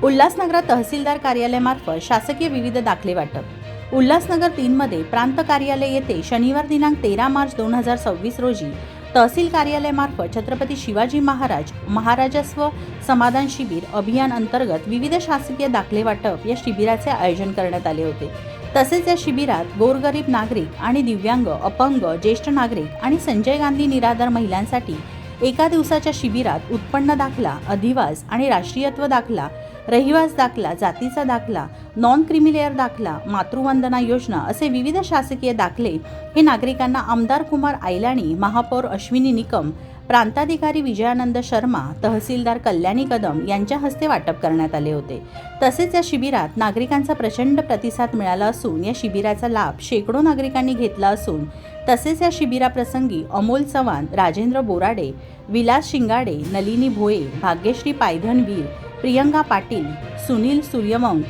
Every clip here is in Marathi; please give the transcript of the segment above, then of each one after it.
उल्हासनगरात तहसीलदार कार्यालयामार्फत शासकीय विविध दाखले वाटप। उल्हासनगर 3 मध्ये प्रांत कार्यालय येथे शनिवार दिनांक 13 मार्च 2026 रोजी तहसील कार्यालयामार्फत छत्रपती शिवाजी महाराज महाराजस्व समाधान शिबिर अभियान अंतर्गत विविध शासकीय दाखले वाटप या शिबिराचे आयोजन करण्यात आले होते। तसेच या शिबिरात गोरगरीब नागरिक आणि दिव्यांग, अपंग, ज्येष्ठ नागरिक आणि संजय गांधी निराधार महिलांसाठी एका दिवसाच्या शिबिरात उत्पन्न दाखला, अधिवास आणि राष्ट्रीयत्व दाखला, रहिवास दाखला, जातीचा दाखला, नॉन क्रिमिलेअर दाखला, मातृवंदना योजना असे विविध शासकीय दाखले हे नागरिकांना आमदार कुमार आयलाणी, महापौर अश्विनी निकम, प्रांताधिकारी विजयानंद शर्मा, तहसीलदार कल्याणी कदम यांच्या हस्ते वाटप करण्यात आले होते। तसेच या शिबिरात नागरिकांचा प्रचंड प्रतिसाद मिळाला असून या शिबिराचा लाभ शेकडो नागरिकांनी घेतला असून तसेच या शिबिराप्रसंगी अमोल चव्हाण, राजेंद्र बोराडे, विलास शिंगाडे, नलिनी भोये, भाग्यश्री पायधनवीर, प्रियंका पाटील, सुनील सूर्यवंश,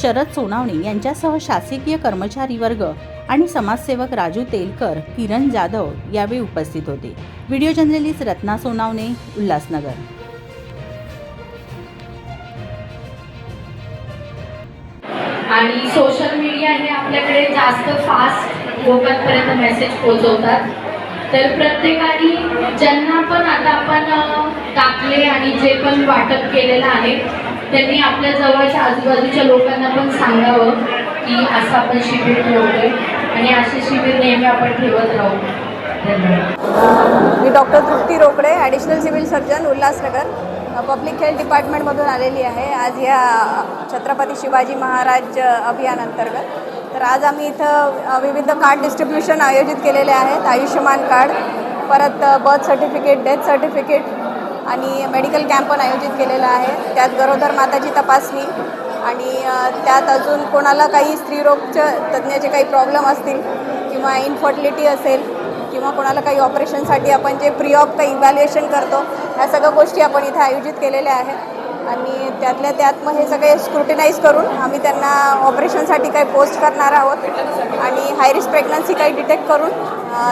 शरद सोनावणे यांच्यासह शासकीय कर्मचारी वर्ग आणि समाजसेवक राजू तेलकर, किरण जाधव यावेळी उपस्थित होते। Video journalist Ratna Sonawane, Ulhasnagar. आणि सोशल मीडिया हे आपल्याकडे जास्त फास्ट लोकांपर्यंत मेसेज पोहोचवतात। तर प्रत्येकाने ज्यांना पण आता आपण दाखले आणि जे पण वाटप केलेलं आहे त्यांनी आपल्या जवळच्या आजूबाजूच्या लोकांना पण सांगावं की असं आपण शिबिर ठेवतोय आणि असे शिबिर नेहमी आपण ठेवत राहू। धन्यवाद। मी doctor Trupti Rokade, additional civil surgeon, Ulhasnagar, public health डिपार्टमेंटमधून आलेली आहे आज या छत्रपती शिवाजी महाराज अभियान अंतर्गत। तर आज आम्ही इथं विविध कार्ड डिस्ट्रीब्युशन आयोजित केलेले आहेत। आयुष्यमान कार्ड, परत बर्थ सर्टिफिकेट, डेथ सर्टिफिकेट आणि मेडिकल कॅम्प पण आयोजित केलेला आहे। त्यात गरोदर माताची तपासणी आणि त्यात अजून कोणाला काही स्त्रीरोगच्या तज्ज्ञाचे काही प्रॉब्लेम असतील किंवा इनफर्टिलिटी असेल किंवा कोणाला काही ऑपरेशनसाठी आपण जे प्री ऑप काही इव्हॅल्युएशन करतो ह्या सगळ्या गोष्टी आपण इथे आयोजित केलेल्या आहेत। आणि त्यातल्या त्यात मग हे सगळे स्क्रुटिनाइज करून आम्ही त्यांना ऑपरेशनसाठी काही पोस्ट करणार आहोत आणि हाय रिस्क प्रेग्नन्सी काही डिटेक्ट करून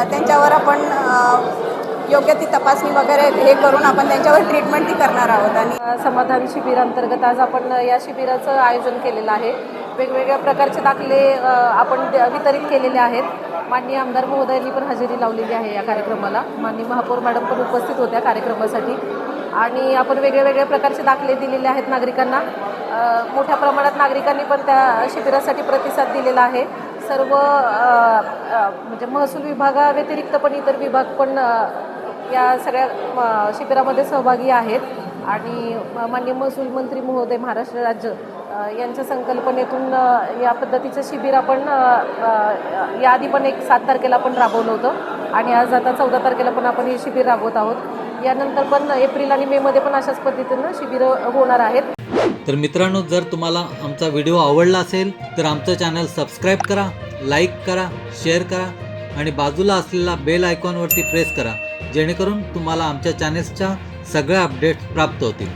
त्यांच्यावर आपण योग्य ती तपासणी वगैरे हे करून आपण त्यांच्यावर ट्रीटमेंट ती करणार आहोत। आणि समाधान शिबिर अंतर्गत आज आपण या शिबिराचं आयोजन केलेलं आहे। वेगवेगळ्या प्रकारचे दाखले आपण वितरित केलेले आहेत। माननीय आमदार महोदयांनी पण हजेरी लावलेली आहे या कार्यक्रमाला। माननीय महापौर मॅडम पण उपस्थित होत्या कार्यक्रमासाठी आणि आपण वेगवेगळ्या प्रकारचे दाखले दिलेले आहेत नागरिकांना। मोठ्या प्रमाणात नागरिकांनी पण त्या शिबिरासाठी प्रतिसाद दिलेला आहे। सर्व म्हणजे महसूल विभागाव्यतिरिक्त पण इतर विभाग पण या सगळ्या शिबिरामध्ये सहभागी आहेत आणि माननीय महसूल मंत्री महोदय महाराष्ट्र राज्य यांच्या संकल्पनेतून या पद्धतीचं शिबिर आपण याआधी पण 7 तारखेला पण राबवलं होतं आणि आज आता 14 तारखेला पण आपण हे शिबिर राबवत आहोत। यानंतर पण एप्रिल आणि मेमध्ये पण अशाच पद्धतीनं शिबिरं होणार आहेत। तर मित्रांनो, जर तुम्हाला आमचा व्हिडिओ आवडला असेल तर आमचं चॅनल सबस्क्राईब करा, लाईक करा, शेअर करा आणि बाजूला असलेला बेल आयकॉनवरती प्रेस करा, जेणेकरून तुम्हाला आमच्या चॅनेल्सच्या सगळ्या अपडेट्स प्राप्त होतील।